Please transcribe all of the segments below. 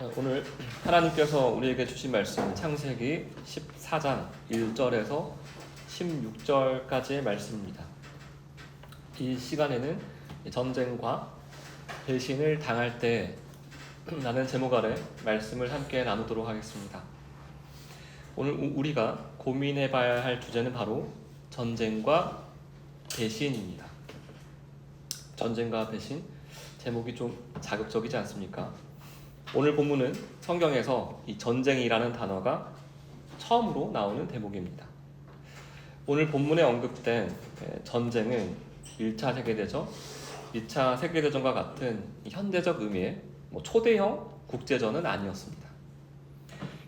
오늘 하나님께서 우리에게 주신 말씀은 창세기 14장 1절에서 16절까지의 말씀입니다. 이 시간에는 전쟁과 배신을 당할 때 라는 제목 아래 말씀을 함께 나누도록 하겠습니다. 오늘 우리가 고민해 봐야 할 주제는 바로 전쟁과 배신입니다. 전쟁과 배신, 제목이 좀 자극적이지 않습니까? 오늘 본문은 성경에서 이 전쟁이라는 단어가 처음으로 나오는 대목입니다. 오늘 본문에 언급된 전쟁은 1차 세계대전, 2차 세계대전과 같은 현대적 의미의 초대형 국제전은 아니었습니다.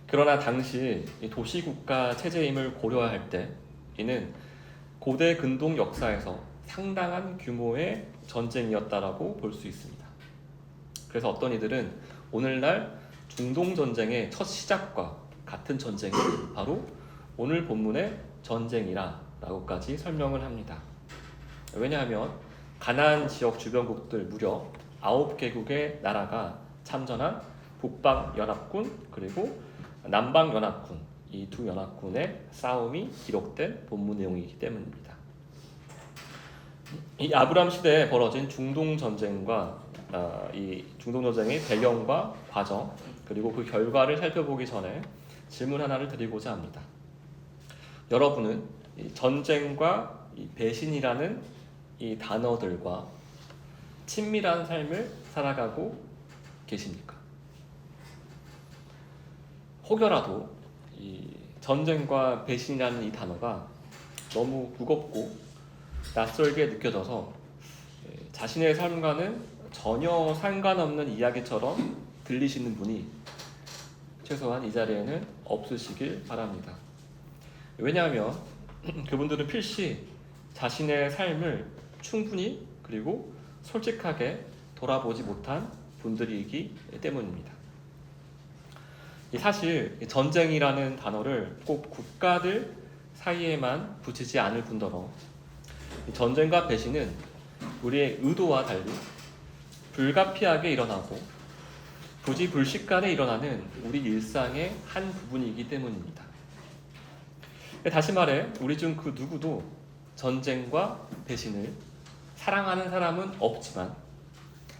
그러나 당시 도시국가 체제임을 고려할 때 이는 고대 근동 역사에서 상당한 규모의 전쟁이었다라고 볼 수 있습니다. 그래서 어떤 이들은 오늘날 중동전쟁의 첫 시작과 같은 전쟁이 바로 오늘 본문의 전쟁이라고까지 설명을 합니다. 왜냐하면 가나안 지역 주변국들 무려 9개국의 나라가 참전한 북방연합군 그리고 남방연합군, 이 두 연합군의 싸움이 기록된 본문 내용이기 때문입니다. 이 아브람 시대에 벌어진 중동전쟁과 이 중동전쟁의 배경과 과정 그리고 그 결과를 살펴보기 전에 질문 하나를 드리고자 합니다. 여러분은 이 전쟁과 이 배신이라는 이 단어들과 친밀한 삶을 살아가고 계십니까? 혹여라도 이 전쟁과 배신이라는 이 단어가 너무 무겁고 낯설게 느껴져서 자신의 삶과는 전혀 상관없는 이야기처럼 들리시는 분이 최소한 이 자리에는 없으시길 바랍니다. 왜냐하면 그분들은 필시 자신의 삶을 충분히 그리고 솔직하게 돌아보지 못한 분들이기 때문입니다. 사실 전쟁이라는 단어를 꼭 국가들 사이에만 붙이지 않을 뿐더러 전쟁과 배신은 우리의 의도와 달리 불가피하게 일어나고 부지불식간에 일어나는 우리 일상의 한 부분이기 때문입니다. 다시 말해 우리 중 그 누구도 전쟁과 배신을 사랑하는 사람은 없지만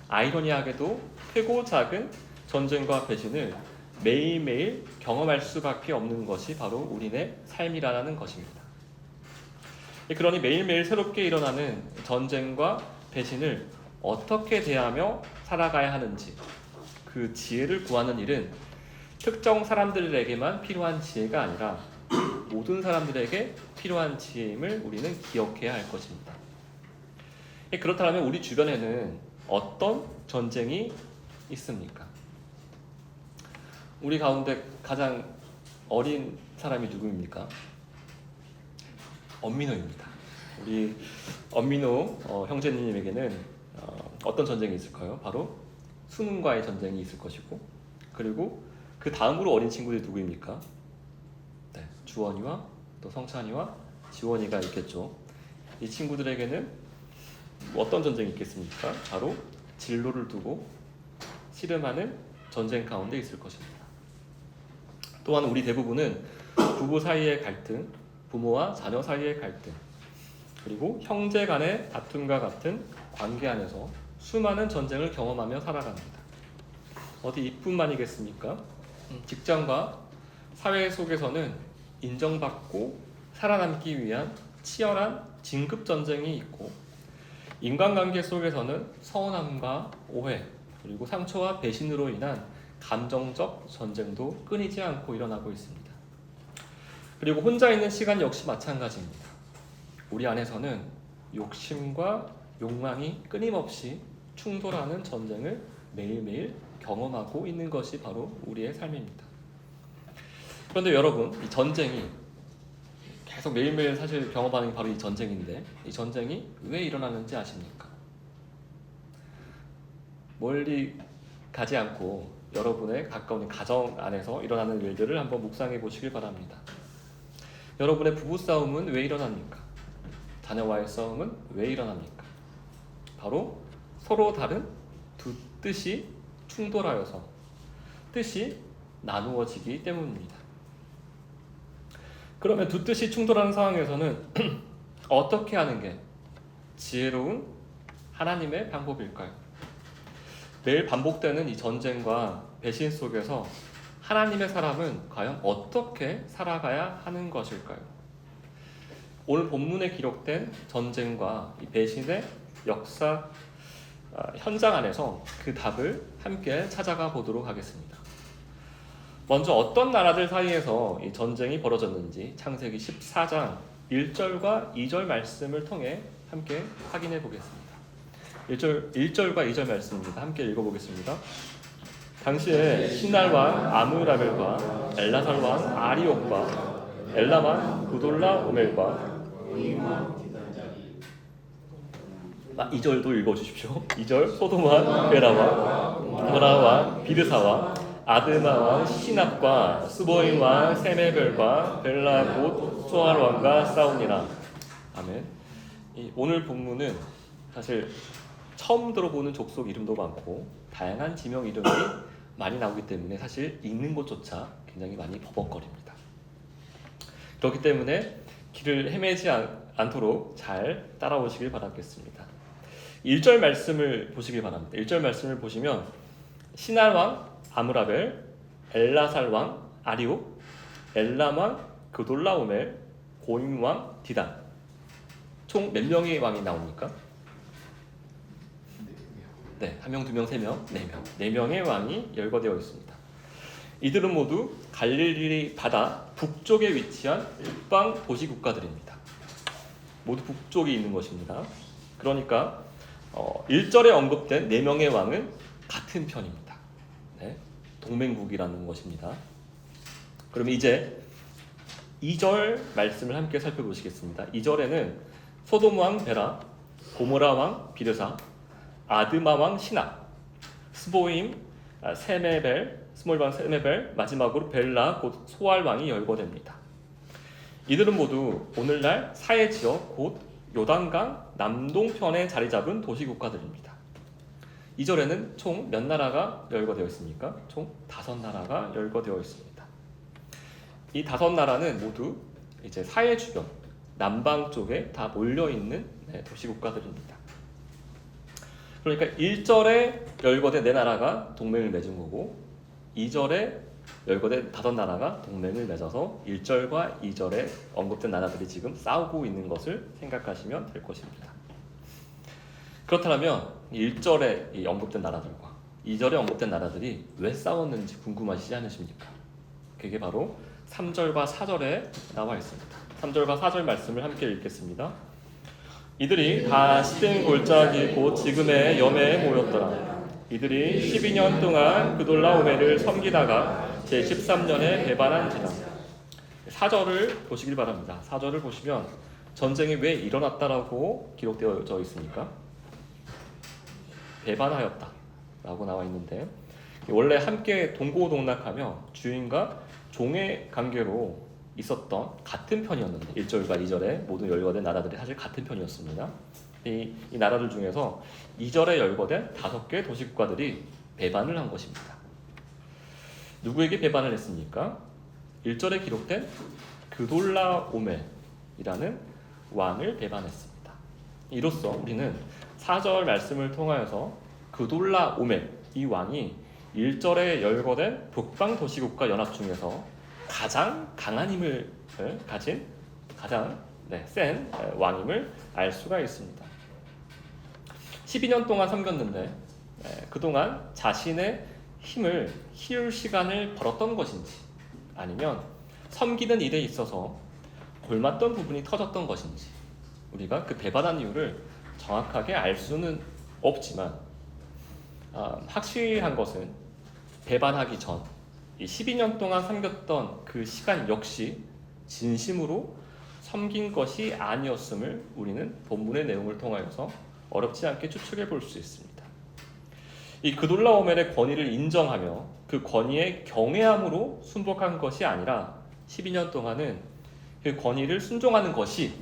아이러니하게도 크고 작은 전쟁과 배신을 매일매일 경험할 수밖에 없는 것이 바로 우리네 삶이라는 것입니다. 그러니 매일매일 새롭게 일어나는 전쟁과 배신을 어떻게 대하며 살아가야 하는지 그 지혜를 구하는 일은 특정 사람들에게만 필요한 지혜가 아니라 모든 사람들에게 필요한 지혜임을 우리는 기억해야 할 것입니다. 그렇다면 우리 주변에는 어떤 전쟁이 있습니까? 우리 가운데 가장 어린 사람이 누구입니까? 엄민호입니다. 우리 엄민호 형제님에게는 어떤 전쟁이 있을까요? 바로 수능과의 전쟁이 있을 것이고, 그리고 그 다음으로 어린 친구들이 누구입니까? 네, 주원이와 또 성찬이와 지원이가 있겠죠. 이 친구들에게는 어떤 전쟁이 있겠습니까? 바로 진로를 두고 씨름하는 전쟁 가운데 있을 것입니다. 또한 우리 대부분은 부부 사이의 갈등, 부모와 자녀 사이의 갈등, 그리고 형제 간의 다툼과 같은 관계 안에서 수많은 전쟁을 경험하며 살아갑니다. 어디 이뿐만이겠습니까? 직장과 사회 속에서는 인정받고 살아남기 위한 치열한 진급 전쟁이 있고, 인간관계 속에서는 서운함과 오해, 그리고 상처와 배신으로 인한 감정적 전쟁도 끊이지 않고 일어나고 있습니다. 그리고 혼자 있는 시간 역시 마찬가지입니다. 우리 안에서는 욕심과 욕망이 끊임없이 충돌하는 전쟁을 매일매일 경험하고 있는 것이 바로 우리의 삶입니다. 그런데 여러분, 이 전쟁이 계속 매일매일 사실 경험하는 게 바로 이 전쟁인데, 이 전쟁이 왜 일어나는지 아십니까? 멀리 가지 않고 여러분의 가까운 가정 안에서 일어나는 일들을 한번 묵상해 보시길 바랍니다. 여러분의 부부싸움은 왜 일어납니까? 자녀와의 싸움은 왜 일어납니까? 바로 서로 다른 두 뜻이 충돌하여서 뜻이 나누어지기 때문입니다. 그러면 두 뜻이 충돌하는 상황에서는 어떻게 하는 게 지혜로운 하나님의 방법일까요? 매일 반복되는 이 전쟁과 배신 속에서 하나님의 사람은 과연 어떻게 살아가야 하는 것일까요? 오늘 본문에 기록된 전쟁과 이 배신의 역사 현장 안에서 그 답을 함께 찾아가 보도록 하겠습니다. 먼저 어떤 나라들 사이에서 이 전쟁이 벌어졌는지 창세기 14장 1절과 2절 말씀을 통해 함께 확인해 보겠습니다. 1절과 2절 말씀입니다. 함께 읽어보겠습니다. 당시에 신할 왕 아므라벨과 엘라살 왕 아리옥과 엘람 왕 구돌라 오멜과 2절도 읽어주십시오. 2절 소돔 왕 베라 왕 고모라 왕 비르사 왕 아드마 왕 시납과 스보임 왕 세메벨과 벨라 곧 소알 왕과 싸우니라. 아멘. 오늘 본문은 사실 처음 들어보는 족속 이름도 많고 다양한 지명 이름이 많이 나오기 때문에 사실 읽는 것조차 굉장히 많이 버벅거립니다. 그렇기 때문에 길을 헤매지 않도록 잘 따라오시길 바라겠습니다. 1절 말씀을 보시길 바랍니다. 1절 말씀을 보시면 신할 왕 아므라벨, 엘라살 왕 아리옥, 엘람 왕 그돌라오멜, 고임 왕 디단. 총 몇 명의 왕이 나옵니까? 네, 1명, 2명, 3명, 4명. 4명의 왕이 열거되어 있습니다. 이들은 모두 갈릴리 바다 북쪽에 위치한 북방 도시 국가들입니다. 모두 북쪽에 있는 것입니다. 그러니까 1절에 언급된 4명의 왕은 같은 편입니다. 네, 동맹국이라는 것입니다. 그러면 이제 2절 말씀을 함께 살펴보시겠습니다. 2절에는 소돔 왕 베라, 고모라 왕 비르사, 아드마 왕 시납, 스보임 세메벨, 스몰 왕 세메벨, 마지막으로 벨라 곧 소알 왕이 열거됩니다. 이들은 모두 오늘날 사해 지역 곧 요단강 남동편에 자리 잡은 도시 국가들입니다. 2절에는 총 몇 나라가 열거되어 있습니까? 총 5나라가 열거되어 있습니다. 이 5나라는 모두 이제 사해 주변 남방 쪽에 다 몰려 있는 도시 국가들입니다. 그러니까 1절에 열거된 4나라가 동맹을 맺은 거고 2절에 열거된 5나라가 동맹을 맺어서 1절과 2절에 언급된 나라들이 지금 싸우고 있는 것을 생각하시면 될 것입니다. 그렇다면 1절에 언급된 나라들과 2절에 언급된 나라들이 왜 싸웠는지 궁금하시지 않으십니까? 그게 바로 3절과 4절에 나와 있습니다. 3절과 4절 말씀을 함께 읽겠습니다. 이들이 다 시든 골짜기 곧 지금의 염해에 모였더라. 이들이 12년 동안 그돌라오멜을 섬기다가 제13년에 배반한지라. 4절을 보시길 바랍니다. 4절을 보시면 전쟁이 왜 일어났다라고 기록되어 있습니까? 배반하였다 라고 나와 있는데 원래 함께 동고동락하며 주인과 종의 관계로 있었던 같은 편이었는데 1절과 2절에 모두 열거된 나라들이 사실 같은 편이었습니다. 이 나라들 중에서 2절에 열거된 5개의 도시국가들이 배반을 한 것입니다. 누구에게 배반을 했습니까? 1절에 기록된 그돌라오멜이라는 왕을 배반했습니다. 이로써 우리는 4절 말씀을 통하여서 그돌라오멜 이 왕이 1절에 열거된 북방 도시국가 연합 중에서 가장 강한 힘을 가진 가장 센 왕임을 알 수가 있습니다. 12년 동안 섬겼는데 그동안 자신의 힘을 키울 시간을 벌었던 것인지 아니면 섬기는 일에 있어서 골맞던 부분이 터졌던 것인지 우리가 그 배반한 이유를 정확하게 알 수는 없지만 확실한 것은 배반하기 전 이 12년 동안 섬겼던 그 시간 역시 진심으로 섬긴 것이 아니었음을 우리는 본문의 내용을 통하여서 어렵지 않게 추측해 볼 수 있습니다. 이 그돌라오멜의 권위를 인정하며 그 권위에 경외함으로 순복한 것이 아니라 12년 동안은 그 권위를 순종하는 것이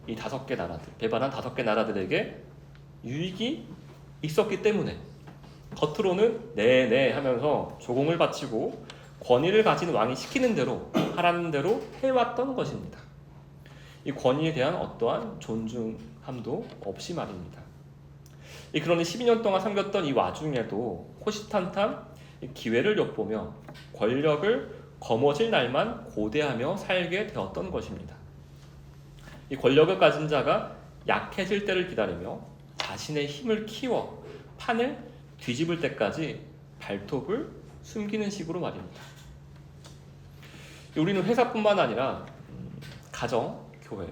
이 5개 나라들, 배반한 5개 나라들에게 유익이 있었기 때문에 겉으로는 네네 하면서 조공을 바치고 권위를 가진 왕이 시키는 대로 하라는 대로 해왔던 것입니다. 이 권위에 대한 어떠한 존중함도 없이 말입니다. 그러니 12년 동안 섬겼던 이 와중에도 호시탐탐 기회를 엿보며 권력을 거머쥘 날만 고대하며 살게 되었던 것입니다. 이 권력을 가진 자가 약해질 때를 기다리며 자신의 힘을 키워 판을 뒤집을 때까지 발톱을 숨기는 식으로 말입니다. 우리는 회사뿐만 아니라 가정, 교회,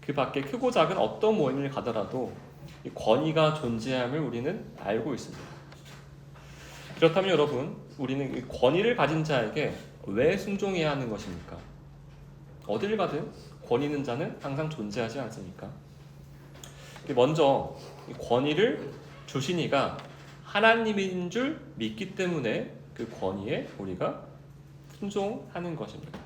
그 밖에 크고 작은 어떤 모임을 가더라도 이 권위가 존재함을 우리는 알고 있습니다. 그렇다면 여러분, 우리는 이 권위를 가진 자에게 왜 순종해야 하는 것입니까? 어딜 가든 권위 있는 자는 항상 존재하지 않습니까? 먼저 이 권위를 주신 이가 하나님인 줄 믿기 때문에 그 권위에 우리가 순종하는 것입니다.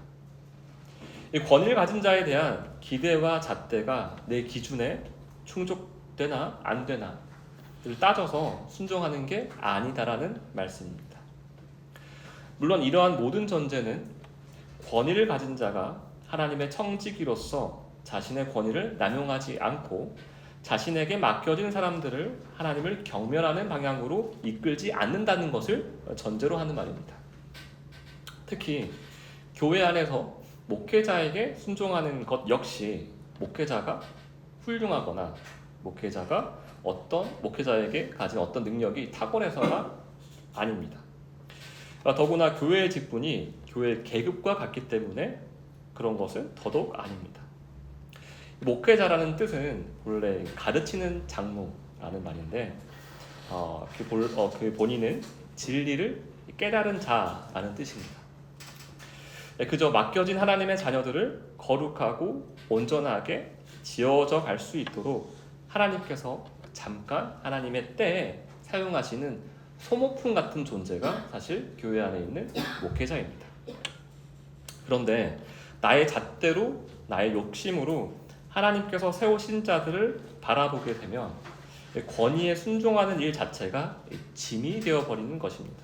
이 권위를 가진 자에 대한 기대와 잣대가 내 기준에 충족되나 안 되나를 따져서 순종하는 게 아니다라는 말씀입니다. 물론 이러한 모든 전제는 권위를 가진 자가 하나님의 청지기로서 자신의 권위를 남용하지 않고 자신에게 맡겨진 사람들을 하나님을 경멸하는 방향으로 이끌지 않는다는 것을 전제로 하는 말입니다. 특히 교회 안에서 목회자에게 순종하는 것 역시 목회자가 훌륭하거나 목회자에게 가진 어떤 능력이 탁월해서가 아닙니다. 더구나 교회의 직분이 교회의 계급과 같기 때문에 그런 것은 더더욱 아닙니다. 목회자라는 뜻은 본래 가르치는 장로라는 말인데 그 본인은 진리를 깨달은 자라는 뜻입니다. 그저 맡겨진 하나님의 자녀들을 거룩하고 온전하게 지어져 갈 수 있도록 하나님께서 잠깐 하나님의 때에 사용하시는 소모품 같은 존재가 사실 교회 안에 있는 목회자입니다. 그런데 나의 잣대로 나의 욕심으로 하나님께서 세우신 자들을 바라보게 되면 권위에 순종하는 일 자체가 짐이 되어버리는 것입니다.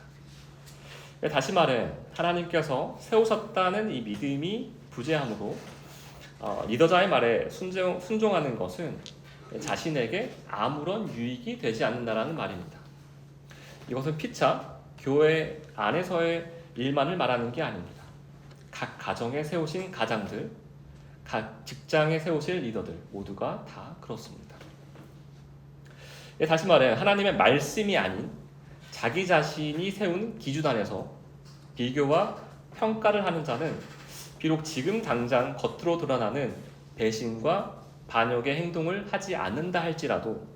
다시 말해 하나님께서 세우셨다는 이 믿음이 부재함으로 리더자의 말에 순종하는 것은 자신에게 아무런 유익이 되지 않는다라는 말입니다. 이것은 피차 교회 안에서의 일만을 말하는 게 아닙니다. 각 가정에 세우신 가장들, 각 직장에 세우실 리더들 모두가 다 그렇습니다. 다시 말해 하나님의 말씀이 아닌 자기 자신이 세운 기준 안에서 비교와 평가를 하는 자는 비록 지금 당장 겉으로 드러나는 배신과 반역의 행동을 하지 않는다 할지라도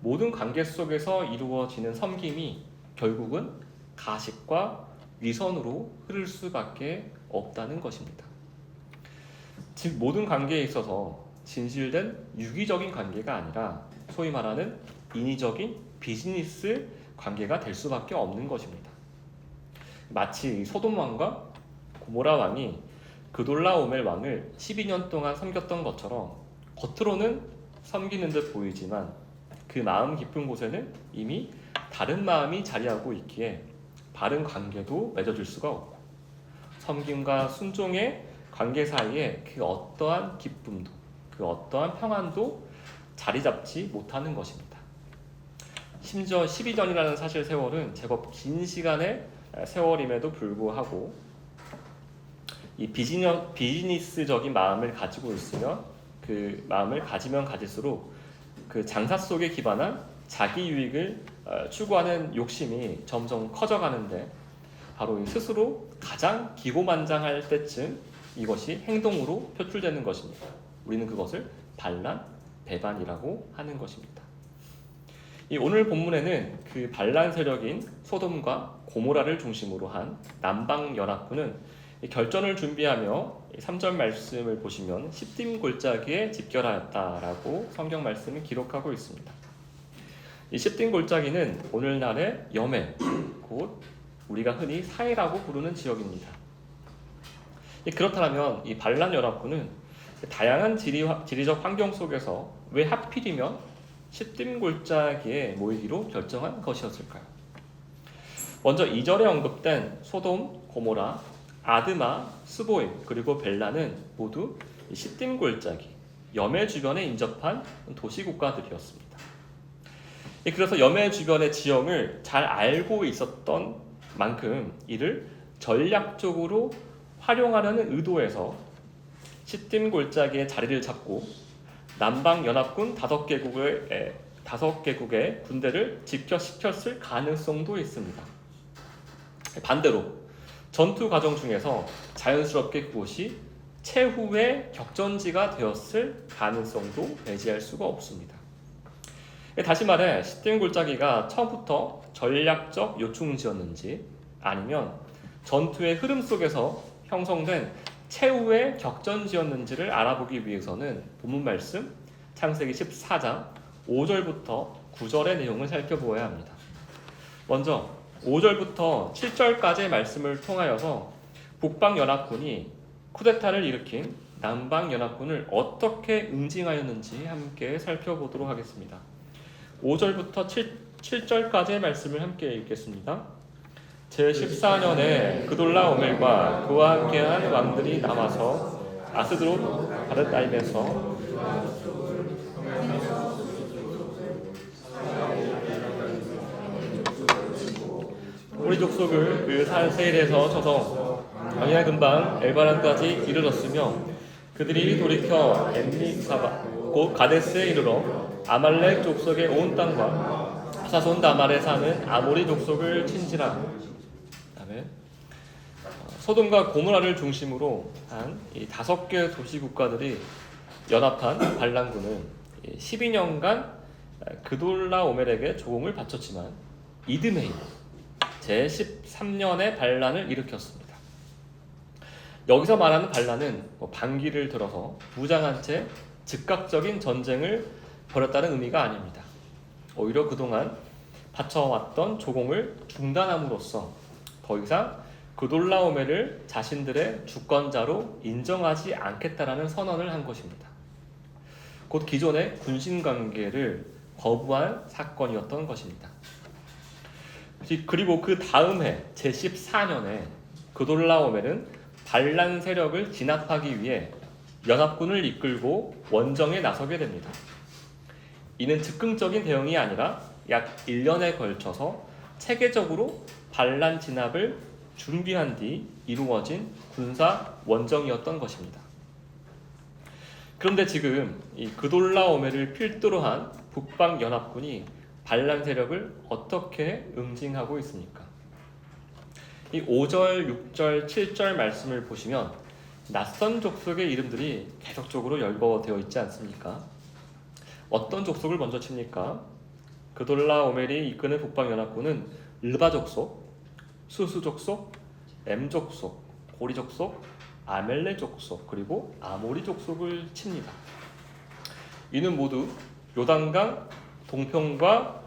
모든 관계 속에서 이루어지는 섬김이 결국은 가식과 위선으로 흐를 수밖에 없다는 것입니다. 즉 모든 관계에 있어서 진실된 유기적인 관계가 아니라 소위 말하는 인위적인 비즈니스 관계가 될 수밖에 없는 것입니다. 마치 소돔 왕과 고모라 왕이 그돌라오멜 왕을 12년 동안 섬겼던 것처럼 겉으로는 섬기는 듯 보이지만 그 마음 깊은 곳에는 이미 다른 마음이 자리하고 있기에 바른 관계도 맺어질 수가 없고 섬김과 순종의 관계 사이에 그 어떠한 기쁨도 그 어떠한 평안도 자리 잡지 못하는 것입니다. 심지어 12년이라는 사실 세월은 제법 긴 시간의 세월임에도 불구하고 이 비즈니스적인 마음을 가지고 있으면 그 마음을 가지면 가질수록 그 장사 속에 기반한 자기 유익을 추구하는 욕심이 점점 커져가는데 바로 스스로 가장 기고만장할 때쯤 이것이 행동으로 표출되는 것입니다. 우리는 그것을 반란, 배반이라고 하는 것입니다. 이 오늘 본문에는 그 반란 세력인 소돔과 고모라를 중심으로 한 남방연합군은 결전을 준비하며 3절 말씀을 보시면 시딤 골짜기에 집결하였다라고 성경 말씀을 기록하고 있습니다. 이 시딤 골짜기는 오늘날의 여멘, 곧 우리가 흔히 사해라고 부르는 지역입니다. 그렇다면 이 반란 연합군은 다양한 지리적 환경 속에서 왜 하필이면 시딤 골짜기에 모이기로 결정한 것이었을까요? 먼저 2절에 언급된 소돔, 고모라, 아드마, 스보임 그리고 벨라는 모두 시딤 골짜기, 염해 주변에 인접한 도시국가들이었습니다. 그래서 염해 주변의 지형을 잘 알고 있었던 만큼 이를 전략적으로 활용하려는 의도에서 시딤 골짜기의 자리를 잡고 남방연합군 5개국의 군대를 집결시켰을 가능성도 있습니다. 반대로 전투 과정 중에서 자연스럽게 그곳이 최후의 격전지가 되었을 가능성도 배제할 수가 없습니다. 다시 말해 시딤 골짜기가 처음부터 전략적 요충지였는지 아니면 전투의 흐름 속에서 형성된 최후의 격전지였는지를 알아보기 위해서는 본문 말씀 창세기 14장 5절부터 9절의 내용을 살펴보아야 합니다. 먼저 5절부터 7절까지의 말씀을 통하여서 북방연합군이 쿠데타를 일으킨 남방연합군을 어떻게 응징하였는지 함께 살펴보도록 하겠습니다. 5절부터 7절까지의 말씀을 함께 읽겠습니다. 제14년에 그돌라오멜과 그와 함께한 왕들이 남아서 아스드롯 바르다임에서 우리 족속을 그 세일에서 쳐서 광야 근방 엘바란까지 이르렀으며 그들이 돌이켜 엠리사바 곧 가데스에 이르러 아말렉 족속의 온 땅과 사손 다말에 사는 아모리 족속을 친지라. 다음에 소돔과 고모라를 중심으로 한 이 5개 도시 국가들이 연합한 반란군은 12년간 그돌라오멜에게 조공을 바쳤지만 이드메이 제13년의 반란을 일으켰습니다. 여기서 말하는 반란은 반기를 들어서 무장한 채 즉각적인 전쟁을 벌였다는 의미가 아닙니다. 오히려 그동안 바쳐왔던 조공을 중단함으로써 더 이상 그돌라오멜을 자신들의 주권자로 인정하지 않겠다라는 선언을 한 것입니다. 곧 기존의 군신관계를 거부한 사건이었던 것입니다. 그리고 그 다음 해 제14년에 그돌라오멜은 반란 세력을 진압하기 위해 연합군을 이끌고 원정에 나서게 됩니다. 이는 즉흥적인 대응이 아니라 약 1년에 걸쳐서 체계적으로 반란 진압을 준비한 뒤 이루어진 군사 원정이었던 것입니다. 그런데 지금 이 그돌라오멜을 필두로 한 북방 연합군이 반란 세력을 어떻게 응징하고 있습니까? 이 5절, 6절, 7절 말씀을 보시면 낯선 족속의 이름들이 계속적으로 열거되어 있지 않습니까? 어떤 족속을 먼저 칩니까? 그돌라오멜이 이끄는 북방연합군은 르바 족속, 수수 족속, 엠 족속, 고리 족속, 아멜렉 족속, 그리고 아모리 족속을 칩니다. 이는 모두 요단강 동편과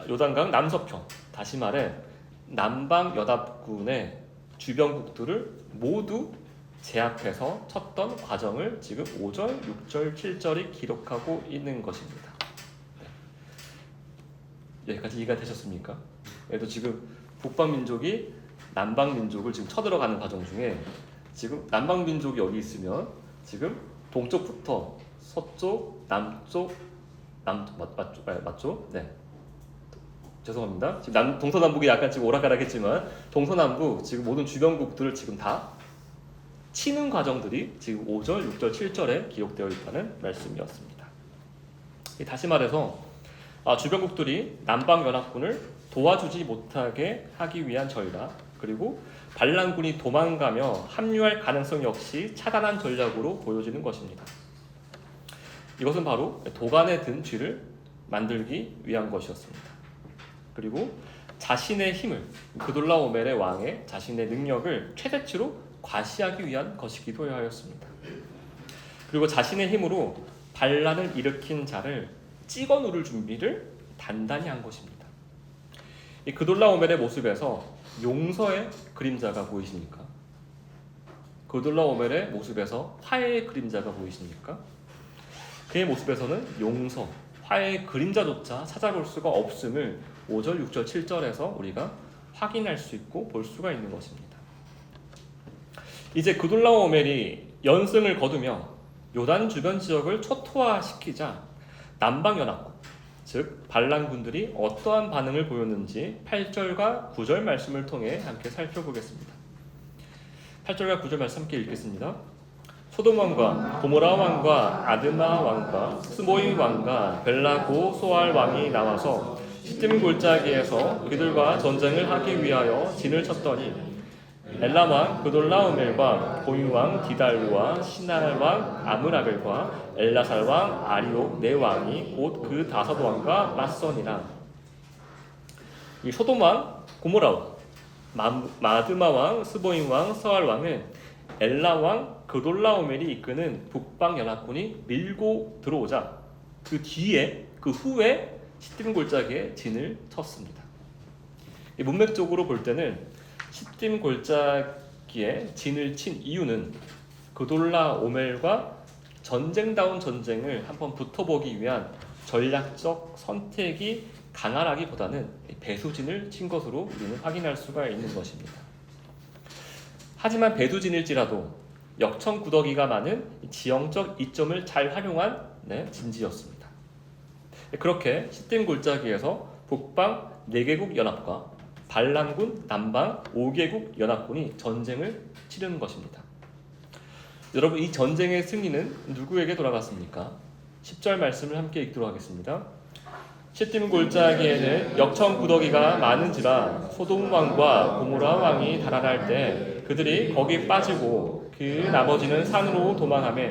요단강 남서편, 다시 말해 남방연합군의 주변국들을 모두 제압해서 쳤던 과정을 지금 5절, 6절, 7절이 기록하고 있는 것입니다. 네. 여기까지 이해가 되셨습니까? 그래도 지금 북방민족이 남방민족을 지금 쳐들어가는 과정 중에 지금 남방민족이 여기 있으면 지금 동쪽부터 서쪽, 남쪽, 맞죠? 네. 죄송합니다. 지금 동서남북이 약간 지금 오락가락했지만 동서남북 지금 모든 주변국들을 지금 다 치는 과정들이 지금 5절, 6절, 7절에 기록되어 있다는 말씀이었습니다. 다시 말해서 주변국들이 남방연합군을 도와주지 못하게 하기 위한 전략, 그리고 반란군이 도망가며 합류할 가능성 역시 차단한 전략으로 보여지는 것입니다. 이것은 바로 도간에 든 쥐를 만들기 위한 것이었습니다. 그리고 자신의 힘을, 그돌라오멜의 왕의 자신의 능력을 최대치로 과시하기 위한 것이기도 하였습니다. 그리고 자신의 힘으로 반란을 일으킨 자를 찍어 누를 준비를 단단히 한 것입니다. 이 그돌라오멜의 모습에서 용서의 그림자가 보이십니까? 그돌라오멜의 모습에서 화해의 그림자가 보이십니까? 그의 모습에서는 용서, 화해의 그림자조차 찾아볼 수가 없음을 5절, 6절, 7절에서 우리가 확인할 수 있고 볼 수가 있는 것입니다. 이제 그돌라오멜이 연승을 거두며 요단 주변 지역을 초토화시키자 남방연합국, 즉 반란군들이 어떠한 반응을 보였는지 8절과 9절 말씀을 통해 함께 살펴보겠습니다. 8절과 9절 말씀 함께 읽겠습니다. 소돔 왕과 고모라 왕과 아드마 왕과 스보임 왕과 벨라고 소알 왕이 나와서 시딤 골짜기에서 그들과 전쟁을 하기 위하여 진을 쳤더니 엘람 왕 그돌라오멜과 보임 왕 디달루와 시날 왕 아므라벨과 엘라살 왕 아리옥 네 왕이 곧 그 다섯 왕과 맞서니라. 이 소돔 왕 고모라 왕 마드마 왕 스보임 왕 서알 왕은 엘라 왕 그돌라오멜이 이끄는 북방 연합군이 밀고 들어오자 그 후에 시딤 골짜기에 진을 쳤습니다. 이 문맥적으로 볼 때는 시딤 골짜기에 진을 친 이유는 그돌라오멜과 전쟁다운 전쟁을 한번 붙어보기 위한 전략적 선택이 강하라기보다는 배수진을 친 것으로 우리는 확인할 수가 있는 것입니다. 하지만 배수진일지라도 역청구더기가 많은 지형적 이점을 잘 활용한 진지였습니다. 그렇게 시딤 골짜기에서 북방 4개국 연합과 반란군 남방 5개국 연합군이 전쟁을 치르는 것입니다. 여러분, 이 전쟁의 승리는 누구에게 돌아갔습니까? 10절 말씀을 함께 읽도록 하겠습니다. 시딤 골짜기에는 역청구더기가 많은지라 소돔 왕과 고모라 왕이 달아날 때 그들이 거기 빠지고 그 나머지는 산으로 도망하며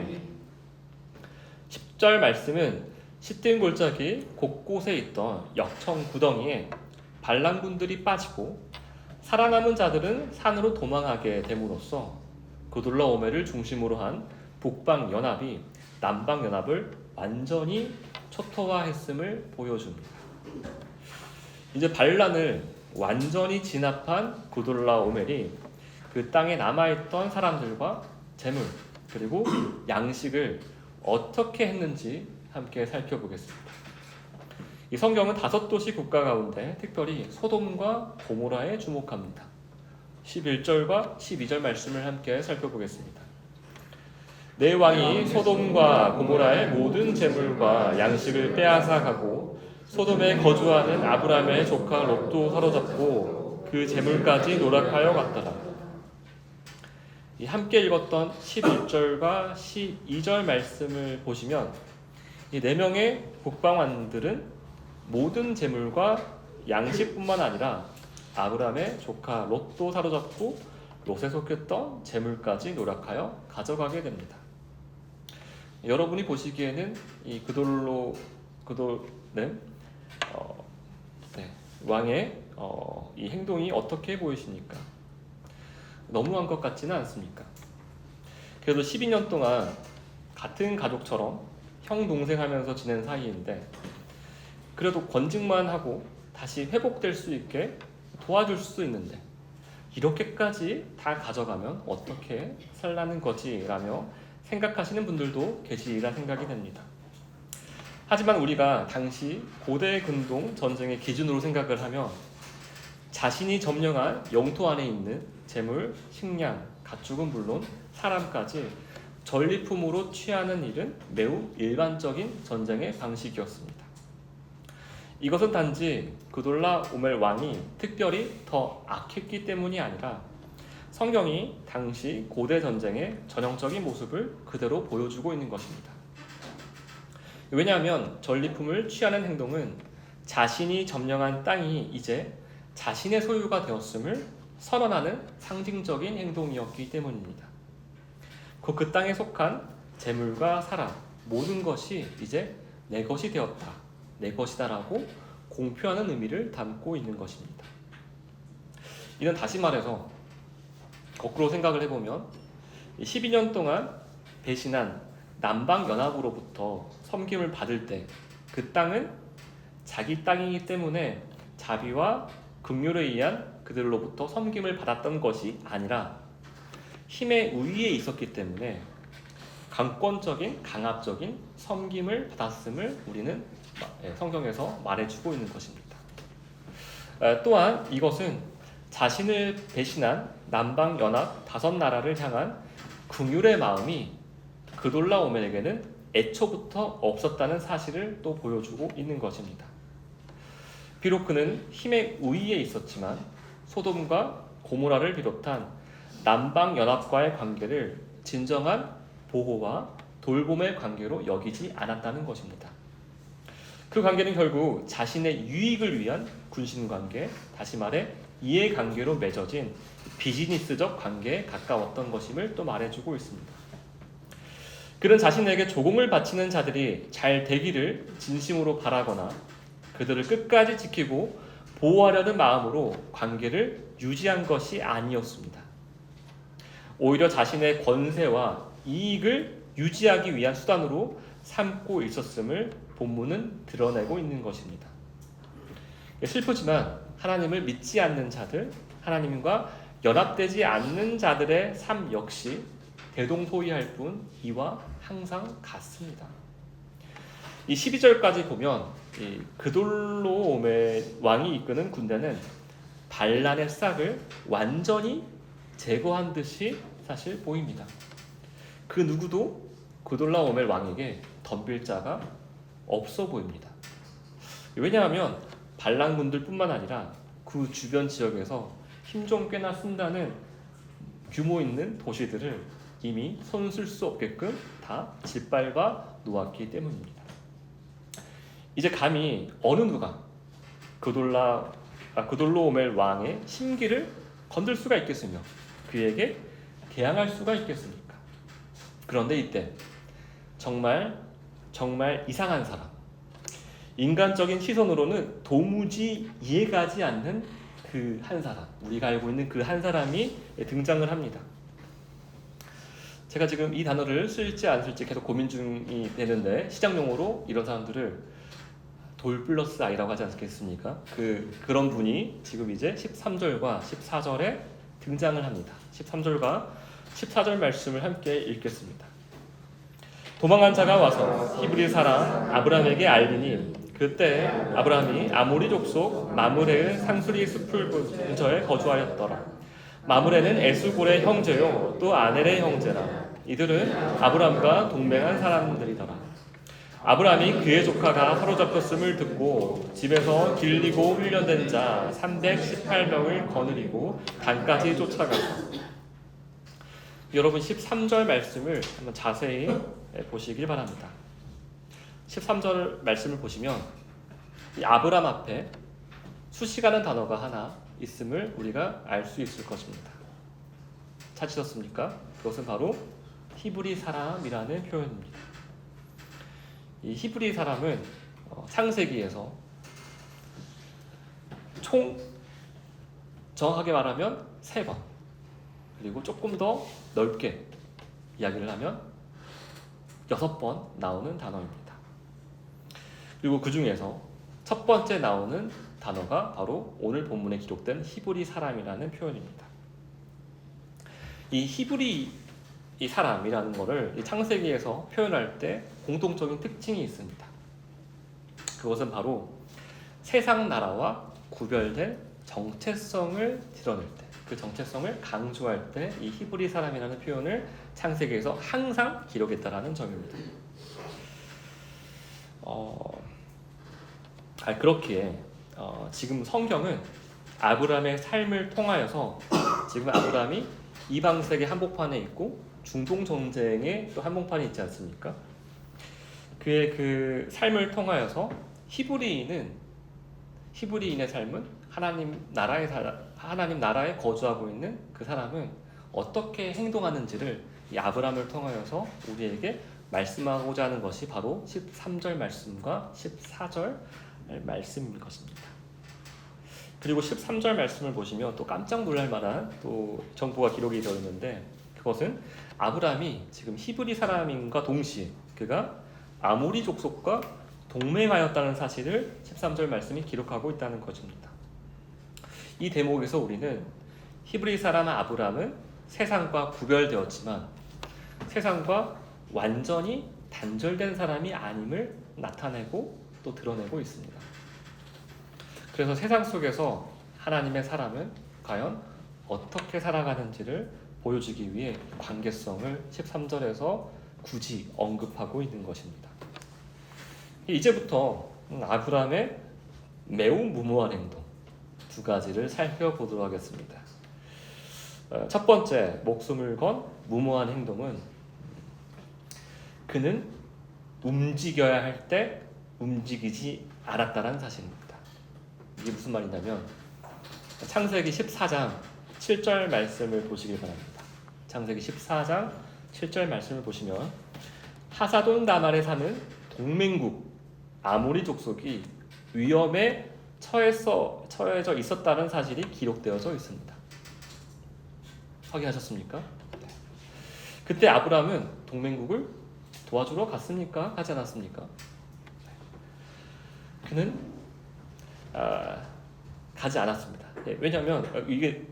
10절 말씀은 시딤 골짜기 곳곳에 있던 역청구덩이에 반란군들이 빠지고 살아남은 자들은 산으로 도망하게 됨으로써 그돌라오멜을 중심으로 한 북방 연합이 남방 연합을 완전히 초토화했음을 보여줍니다. 이제 반란을 완전히 진압한 그돌라오멜이 그 땅에 남아있던 사람들과 재물 그리고 양식을 어떻게 했는지 함께 살펴보겠습니다. 이 성경은 5도시 국가 가운데 특별히 소돔과 고모라에 주목합니다. 11절과 12절 말씀을 함께 살펴보겠습니다. 네 왕이 소돔과 고모라의 모든 재물과 양식을 빼앗아 가고 소돔에 거주하는 아브람의 조카 롯도 사로잡고 그 재물까지 노략하여 갔더라. 이 함께 읽었던 11절과 12절 말씀을 보시면 이 4명의 국방관들은 모든 재물과 양식뿐만 아니라 아브람의 조카 롯도 사로잡고 롯에 속했던 재물까지 노략하여 가져가게 됩니다. 여러분이 보시기에는 이 왕의 이 행동이 어떻게 보이십니까? 너무한 것 같지는 않습니까? 그래도 12년 동안 같은 가족처럼 형 동생 하면서 지낸 사이인데 그래도 권직만 하고 다시 회복될 수 있게 도와줄 수 있는데 이렇게까지 다 가져가면 어떻게 살라는 거지? 라며 생각하시는 분들도 계시리라 생각이 됩니다. 하지만 우리가 당시 고대 근동 전쟁의 기준으로 생각을 하면 자신이 점령한 영토 안에 있는 재물, 식량, 가축은 물론 사람까지 전리품으로 취하는 일은 매우 일반적인 전쟁의 방식이었습니다. 이것은 단지 그돌라오멜 왕이 특별히 더 악했기 때문이 아니라 성경이 당시 고대 전쟁의 전형적인 모습을 그대로 보여주고 있는 것입니다. 왜냐하면 전리품을 취하는 행동은 자신이 점령한 땅이 이제 자신의 소유가 되었음을 선언하는 상징적인 행동이었기 때문입니다. 그 땅에 속한 재물과 사람 모든 것이 이제 내 것이 되었다, 내 것이다라고 공표하는 의미를 담고 있는 것입니다. 이는 다시 말해서 거꾸로 생각을 해보면 12년 동안 배신한 남방연합으로부터 섬김을 받을 때 그 땅은 자기 땅이기 때문에 자비와 긍휼에 의한 그들로부터 섬김을 받았던 것이 아니라 힘의 우위에 있었기 때문에 강권적인 강압적인 섬김을 받았음을 우리는 성경에서 말해주고 있는 것입니다. 또한 이것은 자신을 배신한 남방 연합 5나라를 향한 긍휼의 마음이 그돌라오멜에게는 애초부터 없었다는 사실을 또 보여주고 있는 것입니다. 비록 그는 힘의 우위에 있었지만 소돔과 고모라를 비롯한 남방 연합과의 관계를 진정한 보호와 돌봄의 관계로 여기지 않았다는 것입니다. 그 관계는 결국 자신의 유익을 위한 군신관계, 다시 말해 이해관계로 맺어진 비즈니스적 관계에 가까웠던 것임을 또 말해주고 있습니다. 그는 자신에게 조공을 바치는 자들이 잘 되기를 진심으로 바라거나 그들을 끝까지 지키고 보호하려는 마음으로 관계를 유지한 것이 아니었습니다. 오히려 자신의 권세와 이익을 유지하기 위한 수단으로 삼고 있었음을 본문은 드러내고 있는 것입니다. 슬프지만 하나님을 믿지 않는 자들, 하나님과 연합되지 않는 자들의 삶 역시 대동소이할 뿐 이와 항상 같습니다. 이 12절까지 보면 이 그돌로오멜 왕이 이끄는 군대는 반란의 싹을 완전히 제거한 듯이 사실 보입니다. 그 누구도 그돌라오멜 왕에게 덤빌 자가 없어 보입니다. 왜냐하면 반란군들뿐만 아니라 그 주변 지역에서 힘 좀 꽤나 쓴다는 규모 있는 도시들을 이미 손쓸 수 없게끔 다 짓밟아 놓았기 때문입니다. 이제 감히 어느 누가 그돌로오멜 왕의 심기를 건들 수가 있겠으며 그에게 대항할 수가 있겠습니까? 그런데 이때 정말 이상한 사람, 인간적인 시선으로는 도무지 이해가지 않는 그 한 사람, 우리가 알고 있는 그 한 사람이 등장을 합니다. 제가 지금 이 단어를 쓸지 안 쓸지 계속 고민 중이 되는데 시장용어로 이런 사람들을 돌플러스 아이라고 하지 않겠습니까? 그런 분이 지금 이제 13절과 14절에 등장을 합니다. 13절과 14절 말씀을 함께 읽겠습니다. 도망한 자가 와서 히브리 사람 아브람에게 알리니 그때 아브람이 아모리 족속 마므레의 상수리 숲을 근처에 거주하였더라. 마므레는 에스골의 형제요 또 아넬의 형제라. 이들은 아브람과 동맹한 사람들이더라. 아브람이 그의 조카가 사로잡혔음을 듣고 집에서 길리고 훈련된 자 318명을 거느리고 단까지 쫓아가서 여러분 13절 말씀을 한번 자세히 보시길 바랍니다. 13절 말씀을 보시면 이 아브람 앞에 수식하는 단어가 하나 있음을 우리가 알 수 있을 것입니다. 찾으셨습니까? 그것은 바로 히브리 사람이라는 표현입니다. 이 히브리 사람은 창세기에서 총 정확하게 말하면 3번, 그리고 조금 더 넓게 이야기를 하면 6번 나오는 단어입니다. 그리고 그 중에서 첫 번째 나오는 단어가 바로 오늘 본문에 기록된 히브리 사람이라는 표현입니다. 이 히브리 이 사람이라는 것을 이 창세기에서 표현할 때 공통적인 특징이 있습니다. 그것은 바로 세상 나라와 구별된 정체성을 드러낼 때, 그 정체성을 강조할 때 이 히브리 사람이라는 표현을 창세기에서 항상 기록했다라는 점입니다. 그렇기에 지금 성경은 아브람의 삶을 통하여서 지금 아브람이 이방세계 한복판에 있고 중동 전쟁에 또 한복판에 있지 않습니까? 그의 그 삶을 통하여서 히브리인의 삶은 하나님 나라에 거주하고 있는 그 사람은 어떻게 행동하는지를 이 아브람을 통하여서 우리에게 말씀하고자 하는 것이 바로 13절 말씀과 14절 말씀인 것입니다. 그리고 13절 말씀을 보시면 또 깜짝 놀랄 만한 또 정보가 기록이 되어 있는데 그것은 아브람이 지금 히브리 사람인과 동시에 그가 아모리 족속과 동맹하였다는 사실을 13절 말씀이 기록하고 있다는 것입니다. 이 대목에서 우리는 히브리 사람 아브람은 세상과 구별되었지만 세상과 완전히 단절된 사람이 아님을 나타내고 또 드러내고 있습니다. 그래서 세상 속에서 하나님의 사람은 과연 어떻게 살아가는지를 보여주기 위해 관계성을 13절에서 굳이 언급하고 있는 것입니다. 이제부터 아브라함의 매우 무모한 행동 두 가지를 살펴보도록 하겠습니다. 첫 번째, 목숨을 건 무모한 행동은 그는 움직여야 할 때 움직이지 않았다는 사실입니다. 이게 무슨 말이냐면 창세기 14장 7절 말씀을 보시길 바랍니다. 창세기 14장 7절 말씀을 보시면 하사돈 다말에 사는 동맹국 아모리 족속이 위험에 처해져 있었다는 사실이 기록되어져 있습니다. 확인하셨습니까? 네. 그때 아브라함은 동맹국을 도와주러 갔습니까? 가지 않았습니까? 네. 그는 가지 않았습니다. 네. 왜냐하면 이게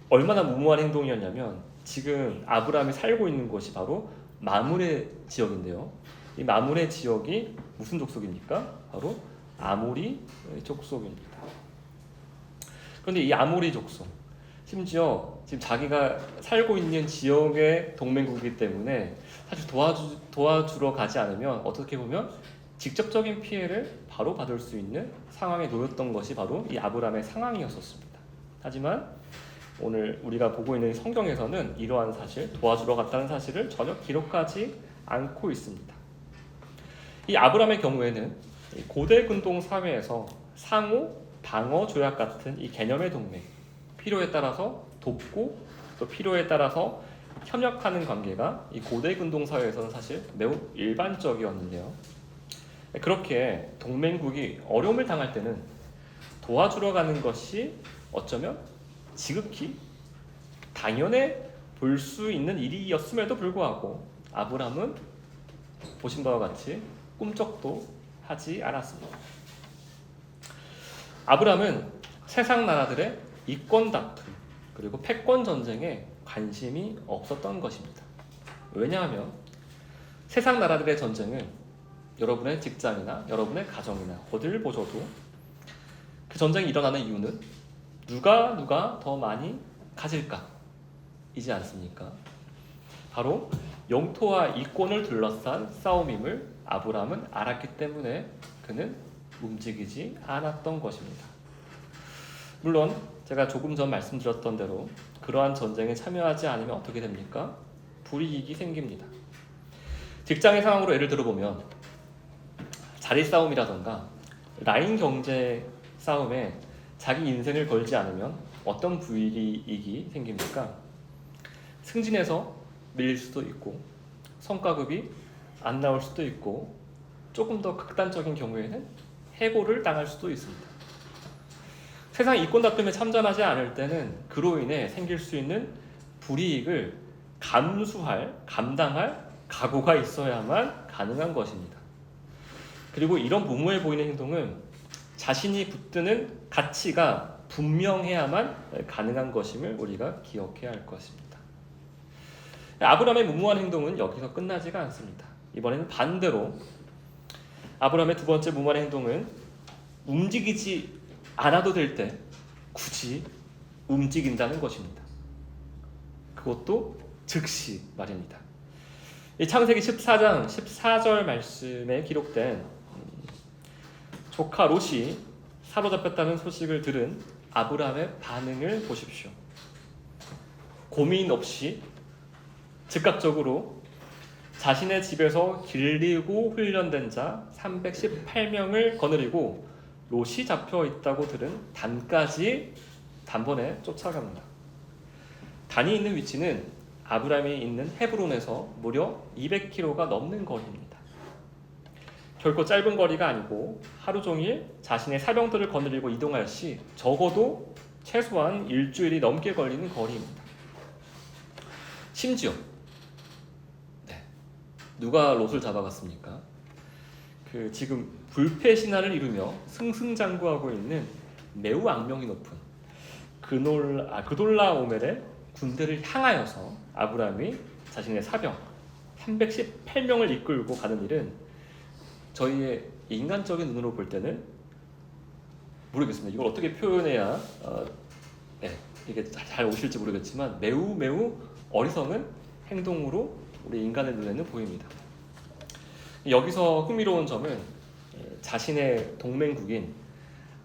얼마나 무모한 행동이었냐면 지금 아브라함이 살고 있는 곳이 바로 마므레 지역인데요. 이 마므레 지역이 무슨 족속입니까? 바로 아모리 족속입니다. 그런데 이 아모리 족속, 심지어 지금 자기가 살고 있는 지역의 동맹국이기 때문에 사실 도와주러 가지 않으면 어떻게 보면 직접적인 피해를 바로 받을 수 있는 상황에 놓였던 것이 바로 이 아브라함의 상황이었습니다. 하지만 오늘 우리가 보고 있는 성경에서는 이러한 사실, 도와주러 갔다는 사실을 전혀 기록하지 않고 있습니다. 이 아브라함의 경우에는 고대 근동 사회에서 상호 방어 조약 같은 이 개념의 동맹, 필요에 따라서 돕고 또 필요에 따라서 협력하는 관계가 이 고대 근동 사회에서는 사실 매우 일반적이었는데요. 그렇게 동맹국이 어려움을 당할 때는 도와주러 가는 것이 어쩌면 지극히 당연해 볼 수 있는 일이었음에도 불구하고 아브라함은 보신 바와 같이 꿈쩍도 하지 않았습니다. 아브라함은 세상 나라들의 이권 다툼 그리고 패권 전쟁에 관심이 없었던 것입니다. 왜냐하면 세상 나라들의 전쟁은 여러분의 직장이나 여러분의 가정이나 어딜 보셔도 그 전쟁이 일어나는 이유는 누가 더 많이 가질까 이지 않습니까? 바로 영토와 이권을 둘러싼 싸움임을 아브라함은 알았기 때문에 그는 움직이지 않았던 것입니다. 물론 제가 조금 전 말씀드렸던 대로 그러한 전쟁에 참여하지 않으면 어떻게 됩니까? 불이익이 생깁니다. 직장의 상황으로 예를 들어보면 자리 싸움이라던가 라인 경제 싸움에 자기 인생을 걸지 않으면 어떤 불이익이 생깁니까? 승진해서 밀릴 수도 있고 성과급이 안 나올 수도 있고 조금 더 극단적인 경우에는 해고를 당할 수도 있습니다. 세상 이권 다툼에 참전하지 않을 때는 그로 인해 생길 수 있는 불이익을 감당할 각오가 있어야만 가능한 것입니다. 그리고 이런 무모해 보이는 행동은 자신이 붙드는 가치가 분명해야만 가능한 것임을 우리가 기억해야 할 것입니다. 아브라함의 무모한 행동은 여기서 끝나지가 않습니다. 이번에는 반대로 아브라함의 두 번째 무모한 행동은 움직이지 않아도 될 때 굳이 움직인다는 것입니다. 그것도 즉시 말입니다. 이 창세기 14장 14절 말씀에 기록된 조카 롯이 사로잡혔다는 소식을 들은 아브라함의 반응을 보십시오. 고민 없이 즉각적으로 자신의 집에서 길리고 훈련된 자 318명을 거느리고 롯이 잡혀 있다고 들은 단까지 단번에 쫓아갑니다. 단이 있는 위치는 아브라함이 있는 헤브론에서 무려 200km가 넘는 거리입니다. 결코 짧은 거리가 아니고 하루 종일 자신의 사병들을 거느리고 이동할 시 적어도 최소한 일주일이 넘게 걸리는 거리입니다. 심지어 누가 롯을 잡아갔습니까? 지금 불패 신화를 이루며 승승장구하고 있는 매우 악명이 높은 그돌라오멜의 군대를 향하여서 아브라함이 자신의 사병 318명을 이끌고 가는 일은 저희의 인간적인 눈으로 볼 때는 모르겠습니다. 이걸 어떻게 표현해야 이게 잘 오실지 모르겠지만 매우 매우 어리석은 행동으로 우리 인간의 눈에는 보입니다. 여기서 흥미로운 점은 자신의 동맹국인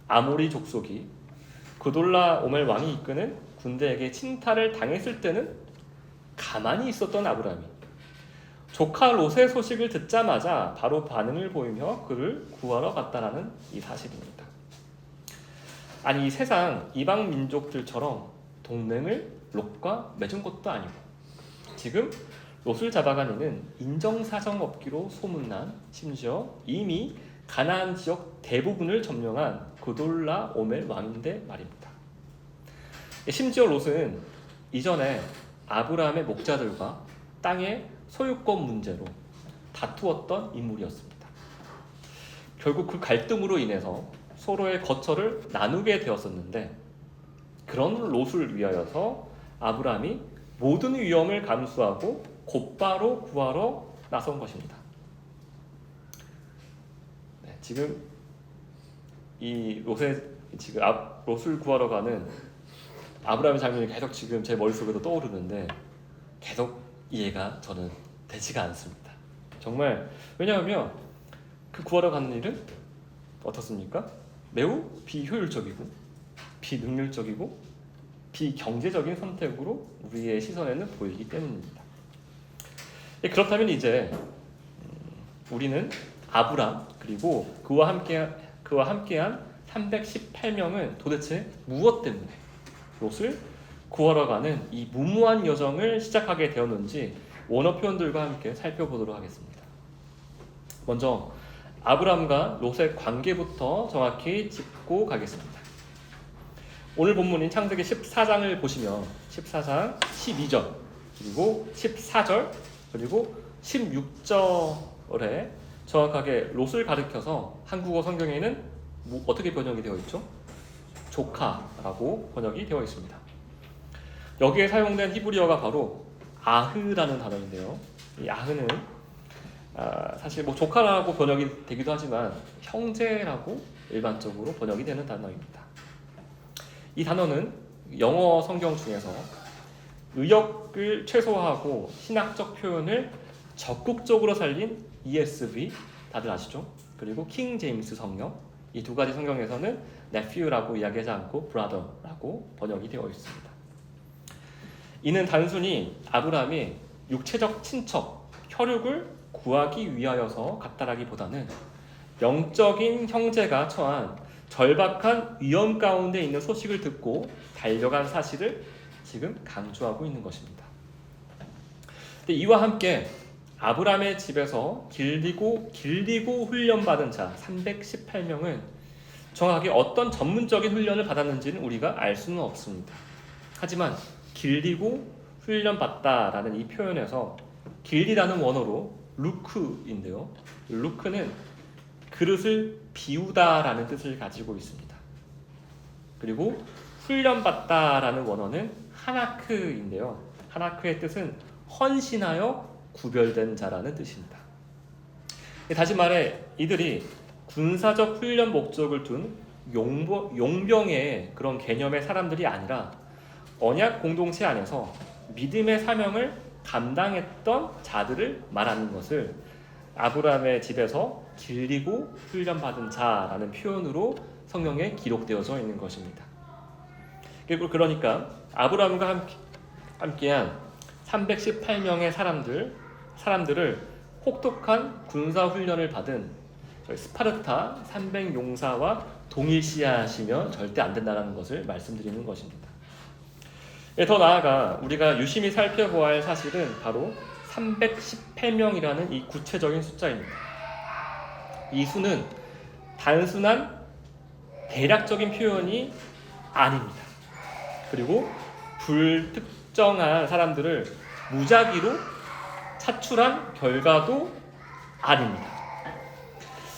아모리 족속이 그돌라 오멜 왕이 이끄는 군대에게 침탈을 당했을 때는 가만히 있었던 아브라함이 조카 롯의 소식을 듣자마자 바로 반응을 보이며 그를 구하러 갔다라는 이 사실입니다. 아니, 이 세상 이방 민족들처럼 동맹을 롯과 맺은 것도 아니고 지금 롯을 잡아간 이는 인정사정 없기로 소문난, 심지어 이미 가나안 지역 대부분을 점령한 그돌라 오멜 왕인데 말입니다. 심지어 롯은 이전에 아브라함의 목자들과 땅의 소유권 문제로 다투었던 인물이었습니다. 결국 그 갈등으로 인해서 서로의 거처를 나누게 되었었는데, 그런 롯을 위하여서 아브라함이 모든 위험을 감수하고 곧바로 구하러 나선 것입니다. 네, 지금 이 롯을 구하러 가는 아브라함의 장면이 계속 지금 제 머릿속에도 떠오르는데 계속 이해가 저는 되지가 않습니다. 정말, 왜냐하면 그 구하러 가는 일은 어떻습니까? 매우 비효율적이고 비능률적이고 비경제적인 선택으로 우리의 시선에는 보이기 때문입니다. 그렇다면 이제 우리는 아브람 그리고 그와 함께한 318명은 도대체 무엇 때문에 롯을 구하러 가는 이 무모한 여정을 시작하게 되었는지 원어 표현들과 함께 살펴보도록 하겠습니다. 먼저 아브람과 롯의 관계부터 정확히 짚고 가겠습니다. 오늘 본문인 창세기 14장을 보시면 14장 12절 그리고 14절 그리고 16절에 정확하게 롯을 가리켜서 한국어 성경에는 어떻게 번역이 되어 있죠? 조카라고 번역이 되어 있습니다. 여기에 사용된 히브리어가 바로 아흐라는 단어인데요. 이 아흐는 사실 조카라고 번역이 되기도 하지만 형제라고 일반적으로 번역이 되는 단어입니다. 이 단어는 영어 성경 중에서 의역을 최소화하고 신학적 표현을 적극적으로 살린 ESV, 다들 아시죠? 그리고 킹 제임스 성경, 이 두 가지 성경에서는 nephew라고 이야기하지 않고 brother라고 번역이 되어 있습니다. 이는 단순히 아브라함이 육체적 친척, 혈육을 구하기 위하여서 갔다라기보다는 영적인 형제가 처한 절박한 위험 가운데 있는 소식을 듣고 달려간 사실을 지금 강조하고 있는 것입니다. 근데 이와 함께 아브라함의 집에서 길리고 훈련받은 자 318명은 정확하게 어떤 전문적인 훈련을 받았는지는 우리가 알 수는 없습니다. 하지만 길리고 훈련받다라는 이 표현에서 길리라는 원어로 루크인데요. 루크는 그릇을 비우다라는 뜻을 가지고 있습니다. 그리고 훈련받다라는 원어는 하나크인데요. 하나크의 뜻은 헌신하여 구별된 자라는 뜻입니다. 다시 말해 이들이 군사적 훈련 목적을 둔 용병의 그런 개념의 사람들이 아니라 언약 공동체 안에서 믿음의 사명을 감당했던 자들을 말하는 것을 아브라함의 집에서 길리고 훈련받은 자라는 표현으로 성경에 기록되어져 있는 것입니다. 그러니까 아브라함과 함께한 318명의 사람들을 혹독한 군사훈련을 받은 스파르타 300용사와 동일시하시면 절대 안 된다는 것을 말씀드리는 것입니다. 더 나아가 우리가 유심히 살펴보아야 할 사실은 바로 318명이라는 이 구체적인 숫자입니다. 이 수는 단순한 대략적인 표현이 아닙니다. 그리고 불특정한 사람들을 무작위로 차출한 결과도 아닙니다.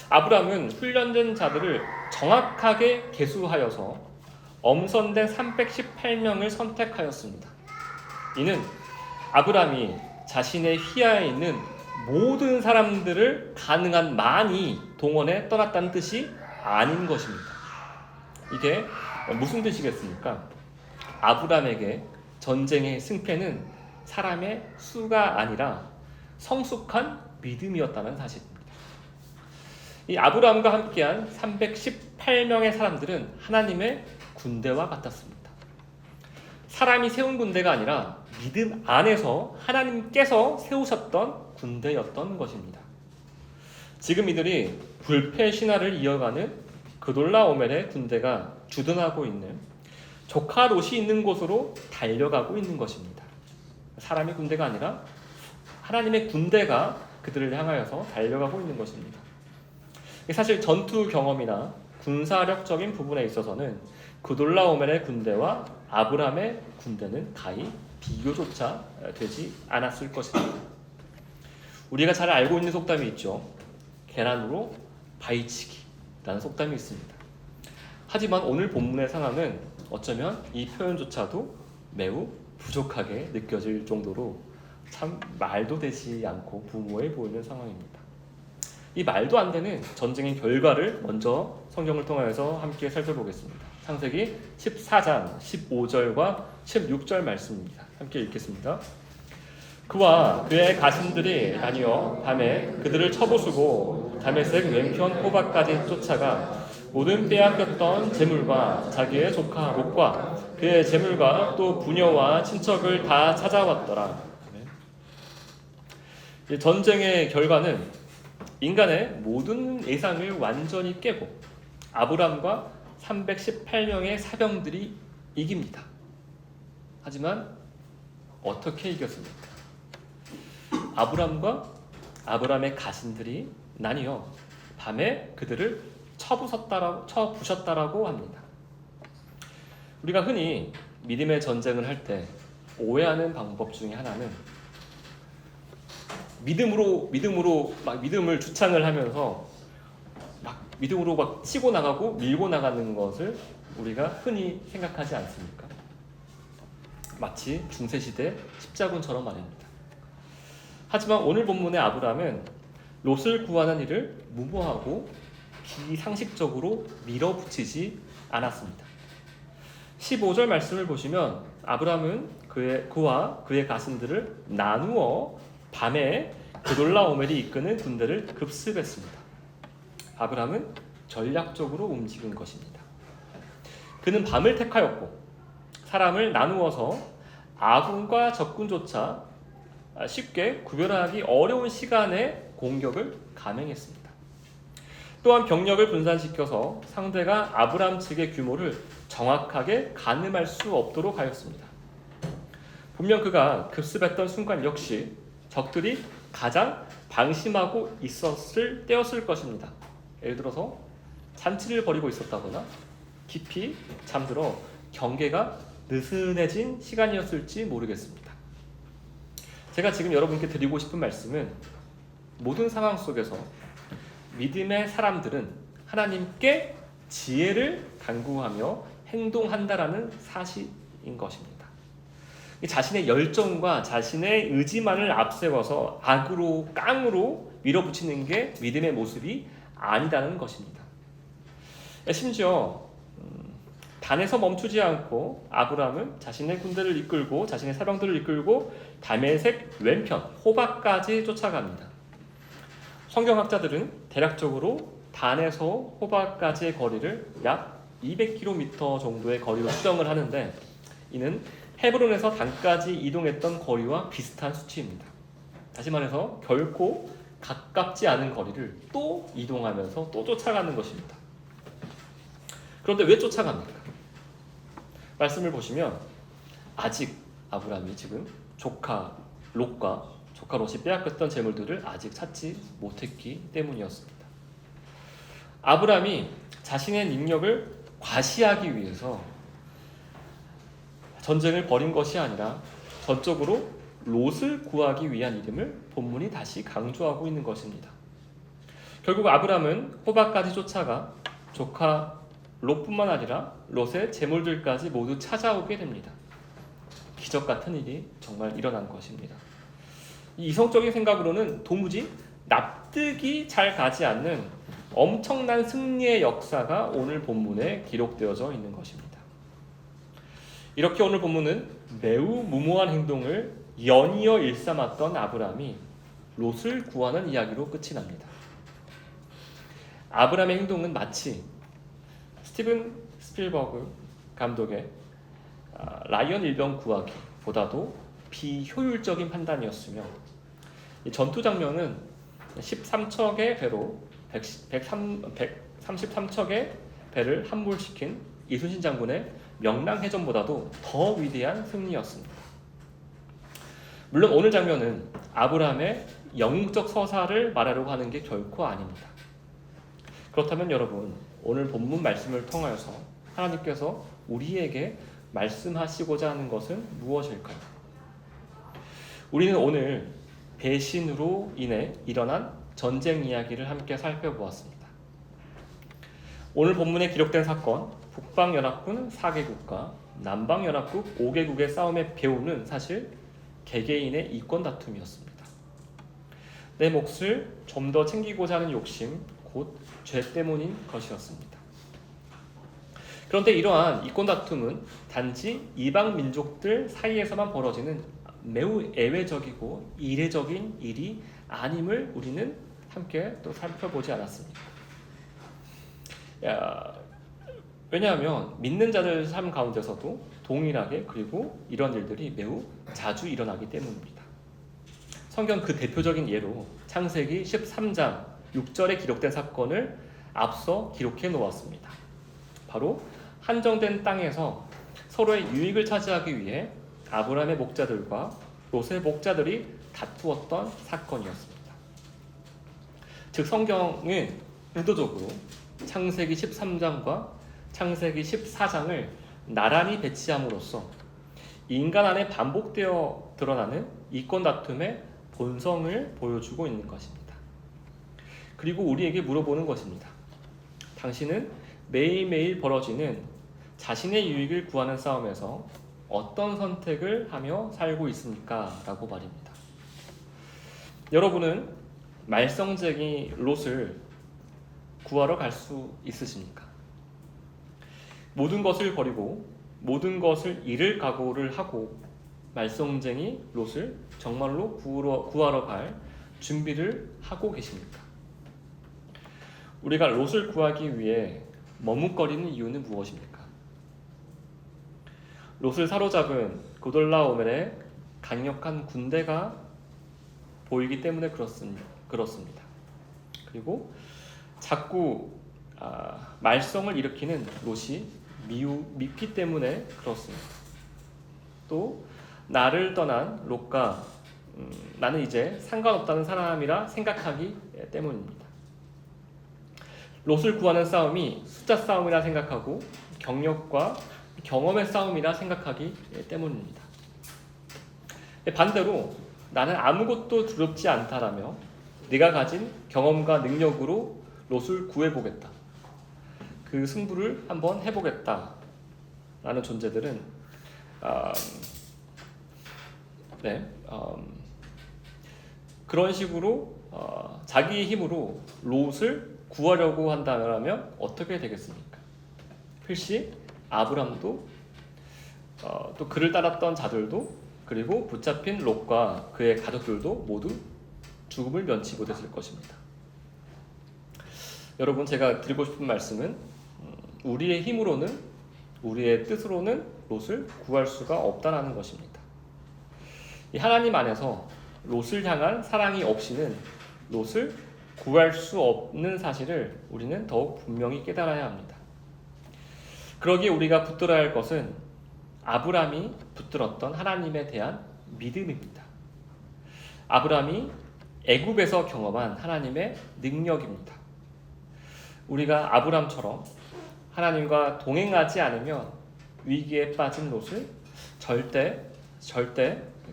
아브라함은 훈련된 자들을 정확하게 계수하여서 엄선된 318명을 선택하였습니다. 이는 아브라함이 자신의 휘하에 있는 모든 사람들을 가능한 많이 동원해 떠났다는 뜻이 아닌 것입니다. 이게 무슨 뜻이겠습니까? 아브람에게 전쟁의 승패는 사람의 수가 아니라 성숙한 믿음이었다는 사실입니다. 이 아브람과 함께한 318명의 사람들은 하나님의 군대와 같았습니다. 사람이 세운 군대가 아니라 믿음 안에서 하나님께서 세우셨던 군대였던 것입니다. 지금 이들이 불패 신화를 이어가는 그돌라오멜의 군대가 주둔하고 있는 조카 롯이 있는 곳으로 달려가고 있는 것입니다. 사람의 군대가 아니라 하나님의 군대가 그들을 향하여서 달려가고 있는 것입니다. 사실 전투 경험이나 군사력적인 부분에 있어서는 그돌라오멜의 군대와 아브람의 군대는 가히 비교조차 되지 않았을 것입니다. 우리가 잘 알고 있는 속담이 있죠. 계란으로 바위치기라는 속담이 있습니다. 하지만 오늘 본문의 상황은 어쩌면 이 표현조차도 매우 부족하게 느껴질 정도로 참 말도 되지 않고 무모해 보이는 상황입니다. 이 말도 안 되는 전쟁의 결과를 먼저 성경을 통하여서 함께 살펴보겠습니다. 창세기 14장 15절과 16절 말씀입니다. 함께 읽겠습니다. 그와 그의 가신들이 나뉘어 밤에 그들을 쳐부수고 다메섹 왼편 호박까지 쫓아가 모든 빼앗겼던 재물과 자기의 조카 롯과 그의 재물과 또 부녀와 친척을 다 찾아왔더라. 전쟁의 결과는 인간의 모든 예상을 완전히 깨고 아브람과 318명의 사병들이 이깁니다. 하지만 어떻게 이겼습니까? 아브람과 아브람의 가신들이 나뉘어 밤에 그들을 쳐부셨다라고 합니다. 우리가 흔히 믿음의 전쟁을 할 때 오해하는 방법 중에 하나는 믿음을 주창을 하면서 믿음으로 막 치고 나가고 밀고 나가는 것을 우리가 흔히 생각하지 않습니까? 마치 중세시대 십자군처럼 말입니다. 하지만 오늘 본문의 아브람은 롯을 구하는 일을 무모하고 비상식적으로 밀어붙이지 않았습니다. 15절 말씀을 보시면 아브람은 그와 그의 가신들을 나누어 밤에 그돌라오멜이 이끄는 군대를 급습했습니다. 아브람은 전략적으로 움직인 것입니다. 그는 밤을 택하였고 사람을 나누어서 아군과 적군조차 쉽게 구별하기 어려운 시간에 공격을 감행했습니다. 또한 병력을 분산시켜서 상대가 아브람 측의 규모를 정확하게 가늠할 수 없도록 하였습니다. 분명 그가 급습했던 순간 역시 적들이 가장 방심하고 있었을 때였을 것입니다. 예를 들어서 잔치를 벌이고 있었다거나 깊이 잠들어 경계가 느슨해진 시간이었을지 모르겠습니다. 제가 지금 여러분께 드리고 싶은 말씀은 모든 상황 속에서 믿음의 사람들은 하나님께 지혜를 간구하며 행동한다라는 사실인 것입니다. 자신의 열정과 자신의 의지만을 앞세워서 악으로 깡으로 밀어붙이는 게 믿음의 모습이 아니라는 것입니다. 심지어 단에서 멈추지 않고 아브람은 자신의 군대를 이끌고 자신의 사병들을 이끌고 다메섹 왼편 호박까지 쫓아갑니다. 성경학자들은 대략적으로 단에서 호박까지의 거리를 약 200km 정도의 거리로 추정을 하는데 이는 헤브론에서 단까지 이동했던 거리와 비슷한 수치입니다. 다시 말해서 결코 가깝지 않은 거리를 또 이동하면서 또 쫓아가는 것입니다. 그런데 왜 쫓아갑니까? 말씀을 보시면 아직 아브람이 지금 조카 롯이 빼앗겼던 재물들을 아직 찾지 못했기 때문이었습니다. 아브람이 자신의 능력을 과시하기 위해서 전쟁을 벌인 것이 아니라 전적으로 롯을 구하기 위한 이름을 본문이 다시 강조하고 있는 것입니다. 결국 아브람은 호박까지 쫓아가 조카 롯뿐만 아니라 롯의 재물들까지 모두 찾아오게 됩니다. 기적 같은 일이 정말 일어난 것입니다. 이 이성적인 생각으로는 도무지 납득이 잘 가지 않는 엄청난 승리의 역사가 오늘 본문에 기록되어져 있는 것입니다. 이렇게 오늘 본문은 매우 무모한 행동을 연이어 일삼았던 아브라함이 롯을 구하는 이야기로 끝이 납니다. 아브라함의 행동은 마치 스티븐 스필버그 감독의 라이언 일병 구하기보다도 비효율적인 판단이었으며, 이 전투 장면은 13척의 배로 133척의 배를 함몰시킨 이순신 장군의 명랑해전보다도 더 위대한 승리였습니다. 물론 오늘 장면은 아브라함의 영웅적 서사를 말하려고 하는 게 결코 아닙니다. 그렇다면 여러분, 오늘 본문 말씀을 통하여서 하나님께서 우리에게 말씀하시고자 하는 것은 무엇일까요? 우리는 오늘 배신으로 인해 일어난 전쟁 이야기를 함께 살펴보았습니다. 오늘 본문에 기록된 사건, 북방연합군 4개국과 남방연합국 5개국의 싸움의 배후는 사실 개개인의 이권 다툼이었습니다. 내 몫을 좀 더 챙기고자 하는 욕심, 곧 죄 때문인 것이었습니다. 그런데 이러한 이권 다툼은 단지 이방 민족들 사이에서만 벌어지는 매우 예외적이고 이례적인 일이 아님을 우리는 함께 또 살펴보지 않았습니까? 왜냐하면 믿는 자들 삶 가운데서도 동일하게 그리고 이런 일들이 매우 자주 일어나기 때문입니다. 성경 그 대표적인 예로 창세기 13장 6절에 기록된 사건을 앞서 기록해 놓았습니다. 바로 한정된 땅에서 서로의 유익을 차지하기 위해 아브라함의 목자들과 롯의 목자들이 다투었던 사건이었습니다. 즉 성경은 의도적으로 창세기 13장과 창세기 14장을 나란히 배치함으로써 인간 안에 반복되어 드러나는 이권 다툼의 본성을 보여주고 있는 것입니다. 그리고 우리에게 물어보는 것입니다. 당신은 매일매일 벌어지는 자신의 유익을 구하는 싸움에서 어떤 선택을 하며 살고 있습니까? 라고 말입니다. 여러분은 말썽쟁이 롯을 구하러 갈 수 있으십니까? 모든 것을 버리고 모든 것을 잃을 각오를 하고 말썽쟁이 롯을 정말로 구하러 갈 준비를 하고 계십니까? 우리가 롯을 구하기 위해 머뭇거리는 이유는 무엇입니까? 롯을 사로잡은 고돌라오멜의 강력한 군대가 보이기 때문에 그렇습니다. 그리고 자꾸 말썽을 일으키는 롯이 밉기 때문에 그렇습니다. 또 나를 떠난 롯과 나는 이제 상관없다는 사람이라 생각하기 때문입니다. 롯을 구하는 싸움이 숫자 싸움이라 생각하고 경력과 경험의 싸움이라 생각하기 때문입니다. 반대로 나는 아무것도 두렵지 않다라며 네가 가진 경험과 능력으로 롯을 구해보겠다, 그 승부를 한번 해보겠다 라는 존재들은 그런 식으로 자기의 힘으로 롯을 구하려고 한다면 어떻게 되겠습니까? 필시 아브람도 또 그를 따랐던 자들도 그리고 붙잡힌 롯과 그의 가족들도 모두 죽음을 면치 못했을 것입니다. 여러분, 제가 드리고 싶은 말씀은 우리의 힘으로는, 우리의 뜻으로는 롯을 구할 수가 없다는 것입니다. 이 하나님 안에서 롯을 향한 사랑이 없이는 롯을 구할 수 없는 사실을 우리는 더욱 분명히 깨달아야 합니다. 그러기에 우리가 붙들어야 할 것은 아브람이 붙들었던 하나님에 대한 믿음입니다. 아브람이 애굽에서 경험한 하나님의 능력입니다. 우리가 아브람처럼 하나님과 동행하지 않으면 위기에 빠진 롯을 절대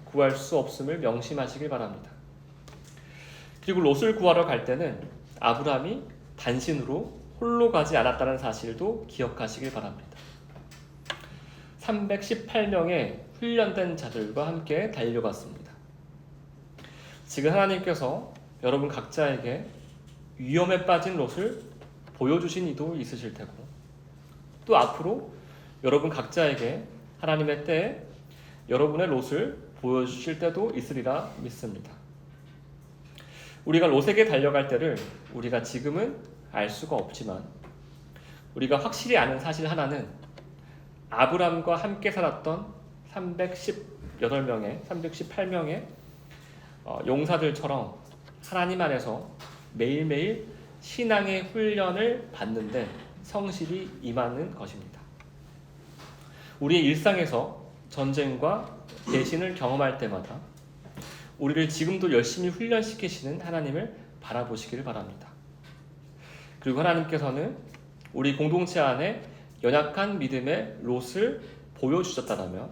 구할 수 없음을 명심하시길 바랍니다. 그리고 롯을 구하러 갈 때는 아브람이 단신으로 홀로 가지 않았다는 사실도 기억하시길 바랍니다. 318명의 훈련된 자들과 함께 달려갔습니다. 지금 하나님께서 여러분 각자에게 위험에 빠진 롯을 보여주신 이도 있으실 테고, 또 앞으로 여러분 각자에게 하나님의 때에 여러분의 롯을 보여주실 때도 있으리라 믿습니다. 우리가 롯에게 달려갈 때를 우리가 지금은 알 수가 없지만 우리가 확실히 아는 사실 하나는 아브람과 함께 살았던 318명의 용사들처럼 하나님 안에서 매일매일 신앙의 훈련을 받는데 성실히 임하는 것입니다. 우리의 일상에서 전쟁과 배신을 경험할 때마다 우리를 지금도 열심히 훈련시키시는 하나님을 바라보시기를 바랍니다. 그리고 하나님께서는 우리 공동체 안에 연약한 믿음의 롯을 보여주셨다면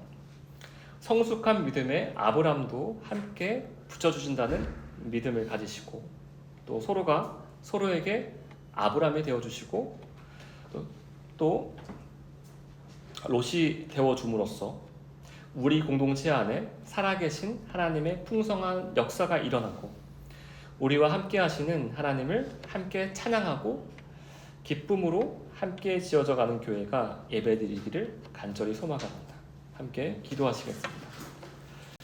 성숙한 믿음의 아브람도 함께 붙여주신다는 믿음을 가지시고 또 서로가 서로에게 아브람이 되어주시고 또 롯이 되어줌으로써 우리 공동체 안에 살아계신 하나님의 풍성한 역사가 일어나고 우리와 함께 하시는 하나님을 함께 찬양하고 기쁨으로 함께 지어져가는 교회가 예배드리기를 간절히 소망합니다. 함께 기도하시겠습니다.